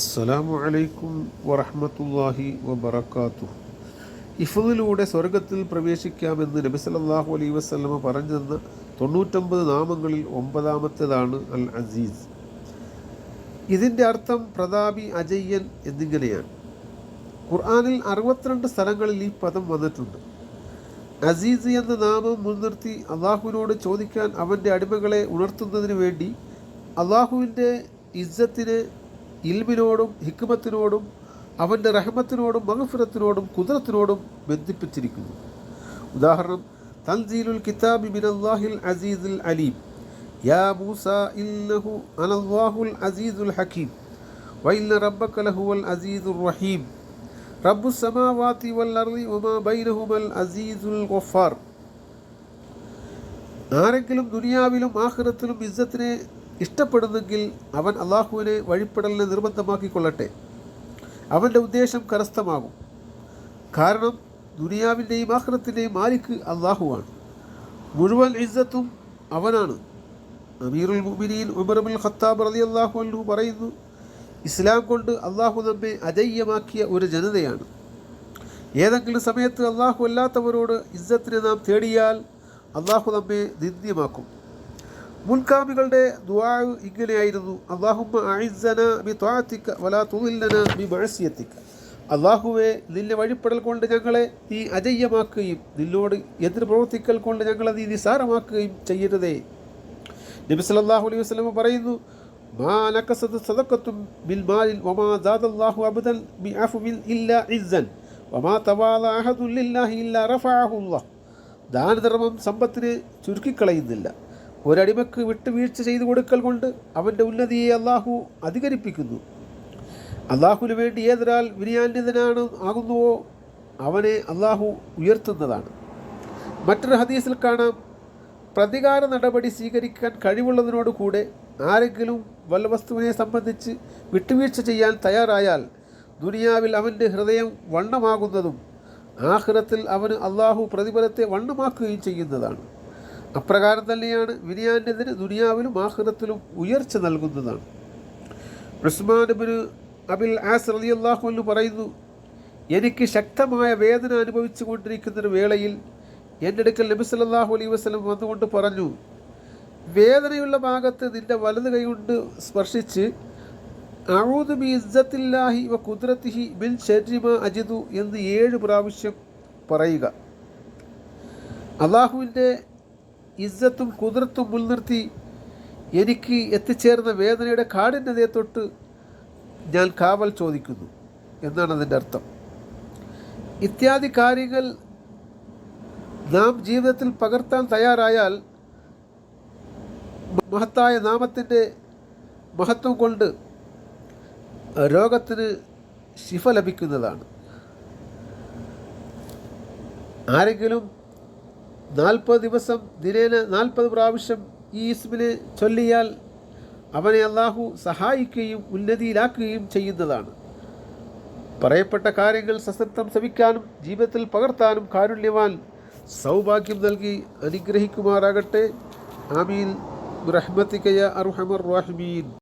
അസ്സലാമു അലൈക്കും വറഹ്മത്തുള്ളാഹി വബറകാതുഹു. ഹിഫ്ളിലൂടെ സ്വർഗത്തിൽ പ്രവേശിക്കാമെന്ന് നബി സല്ലല്ലാഹു അലൈഹി വസല്ലമ പറഞ്ഞെന്ന 99 നാമങ്ങളിൽ 9-ാമത്തേതാണ് അൽ അസീസ്. ഇതിൻ്റെ അർത്ഥം പ്രതാപി, അജയ്യൻ എന്നിങ്ങനെയാണ്. ഖുർആനിൽ 62 സ്ഥലങ്ങളിൽ ഈ പദം വന്നിട്ടുണ്ട്. അസീസ് എന്ന നാമം മുൻനിർത്തി അള്ളാഹുവിനോട് ചോദിക്കാൻ അവൻ്റെ അടിമകളെ ഉണർത്തുന്നതിന് വേണ്ടി അള്ളാഹുവിൻ്റെ ഇസ്സത്തിനെ ഇൽമിനോടും ഹിക്മത്തിനോടും അവൻ്റെ റഹ്മത്തിനോടും മഗ്ഫിറത്തിനോടും ഖുദ്റത്തിനോടും ബന്ധിപ്പിച്ചിരിക്കുന്നു. ഉദാഹരണം, തൻസീലുൽ കിതാബി മിനല്ലാഹിൽ അസീസുൽ അലീം. യാ മൂസ ഇന്നഹു അനല്ലാഹുൽ അസീസുൽ ഹകീം വഇന്ന റബ്ബക ലഹുവൽ അസീസുർ റഹീം റബ്ബുസ് സമാവാതി വൽ അർളി വമാ ബൈനഹുമൽ അസീസുൽ ഗഫാർ. ആരെങ്കിലും ദുനിയാവിലും ആഖിറത്തിലും ഇസ്സത്തിനെ ഇഷ്ടപ്പെടുന്നെങ്കിൽ അവൻ അള്ളാഹുവിനെ വഴിപ്പെടലിനെ നിർബന്ധമാക്കിക്കൊള്ളട്ടെ. അവൻ്റെ ഉദ്ദേശം കരസ്ഥമാകും. കാരണം ദുനിയാവിൻ്റെയും ആഖിറത്തിൻ്റെയും മാലിക് അള്ളാഹുവാണ്. മുഴുവൻ ഇസ്സത്തും അവനാണ്. അമീറുൽ മുഅ്മിനീൻ ഉമർ ഇബ്നുൽ ഖത്താബ് റളിയല്ലാഹു അൻഹു പറയുന്നു, ഇസ്ലാം കൊണ്ട് അള്ളാഹു നമ്മെ അജയ്യമാക്കിയ ഒരു ജനതയാണ്. ഏതെങ്കിലും സമയത്ത് അള്ളാഹു അല്ലാത്തവരോട് ഇസ്സത്തിനെ നാം തേടിയാൽ അള്ളാഹു നമ്മെ നിന്ദ്യമാക്കും. മുൻകാമികളുടെ ദുആ ഇങ്ങനെയായിരുന്നു: അല്ലാഹുമ്മ അഇസ്സന ബിത്വാഅതിക വലാ തുദില്ലന ബിമഅസിയതിക. അള്ളാഹുവെ, നിന്റെ വഴിപ്പെടൽ കൊണ്ട് ഞങ്ങളെ നീ അജയ്യമാക്കുകയും നിന്നോട് എതിർ പ്രവർത്തിക്കൽ കൊണ്ട് ഞങ്ങളെ നീ നിസാരമാക്കുകയും ചെയ്യരുതേ. നബി സല്ലല്ലാഹു അലൈഹി വസല്ലം പറയുന്നു, മാ നഖസത് സദഖത്തും ബിൽ മാലിൻ വമാ സാദല്ലാഹു അബ്ദൻ ബിഅഫ്വിൻ ഇല്ലാ ഇസ്സൻ വമാ തവാള അഹദുൻ ലില്ലാഹി ഇല്ലാ റഫഅഹു അല്ലാഹ്. ദാനധർമ്മം സമ്പത്തിനെ ചുരുക്കിക്കളയുന്നില്ല. ഒരടിമക്ക് വിട്ടുവീഴ്ച ചെയ്തു കൊടുക്കൽ കൊണ്ട് അവൻ്റെ ഉന്നതിയെ അള്ളാഹു അധികരിപ്പിക്കുന്നു. അള്ളാഹുവിന് വേണ്ടി ഏതൊരാൾ വിനയാന്വിതനാണ് ആകുന്നുവോ അവനെ അള്ളാഹു ഉയർത്തുന്നതാണ്. മറ്റൊരു ഹദീസിൽ കാണാം, പ്രതികാര നടപടി സ്വീകരിക്കാൻ കഴിവുള്ളതിനോട് കൂടെ ആരെങ്കിലും വല്ല വസ്തുവിനെ സംബന്ധിച്ച് വിട്ടുവീഴ്ച ചെയ്യാൻ തയ്യാറായാൽ ദുനിയാവിൽ അവൻ്റെ ഹൃദയം വണ്ണമാകുന്നതും ആഖിറത്തിൽ അവന് അള്ളാഹു പ്രതിഫലത്തെ വണ്ണമാക്കുകയും ചെയ്യുന്നതാണ്. അപ്രകാരം തന്നെയാണ് വിനയാന്യതിന് ദുനിയാവിലും ആഖിറത്തിലും ഉയർച്ച നൽകുന്നതാണ്. ഉസ്മാൻ ഇബ്നു അബിൽ ആസ് റളിയല്ലാഹു അൻഹു പറയുന്നു, എനിക്ക് ശക്തമായ വേദന അനുഭവിച്ചു കൊണ്ടിരിക്കുന്ന വേളയിൽ എൻ്റെ അടുക്കൽ നബി സല്ലല്ലാഹു അലൈഹി വസല്ലം വന്നുകൊണ്ട് പറഞ്ഞു, വേദനയുള്ള ഭാഗത്ത് നിൻ്റെ വലത് കൈകൊണ്ട് സ്പർശിച്ച് അഊദു ബി ഇസ്സത്തില്ലാഹി വ ഖുദ്റതിഹി മിൻ ശർരി മാ അജിദു എന്ന് 7 പ്രാവശ്യം പറയുക. അള്ളാഹുവിൻ്റെ ഇസ്സത്തും ഖുദ്റത്തും മുൻനിർത്തി എനിക്ക് എത്തിച്ചേർന്ന വേദനയുടെ കാഠിന്യതയെ തൊട്ട് ഞാൻ കാവൽ ചോദിക്കുന്നു എന്നാണ് അതിൻ്റെ അർത്ഥം. ഇത്യാദി കാര്യങ്ങൾ നാം ജീവിതത്തിൽ പകർത്താൻ തയ്യാറായാൽ മഹത്തായ നാമത്തിൻ്റെ മഹത്വം കൊണ്ട് രോഗത്തിന് ശിഫ ലഭിക്കുന്നതാണ്. ആരെങ്കിലും 40 ദിവസം ദിനേന 40 പ്രാവശ്യം ഈ ഇസ്മിനെ ചൊല്ലിയാൽ അവനെ അള്ളാഹു സഹായിക്കുകയും ഉന്നതിയിലാക്കുകയും ചെയ്യുന്നതാണ്. പറയപ്പെട്ട കാര്യങ്ങൾ സസക്തം ശ്രവിക്കാനും ജീവിതത്തിൽ പകർത്താനും കാരുണ്യവാൻ സൗഭാഗ്യം നൽകി അനുഗ്രഹിക്കുമാറാകട്ടെ. ആമീൻ ബിറഹ്മതിക യാ അർഹമർ റഹീമീൻ.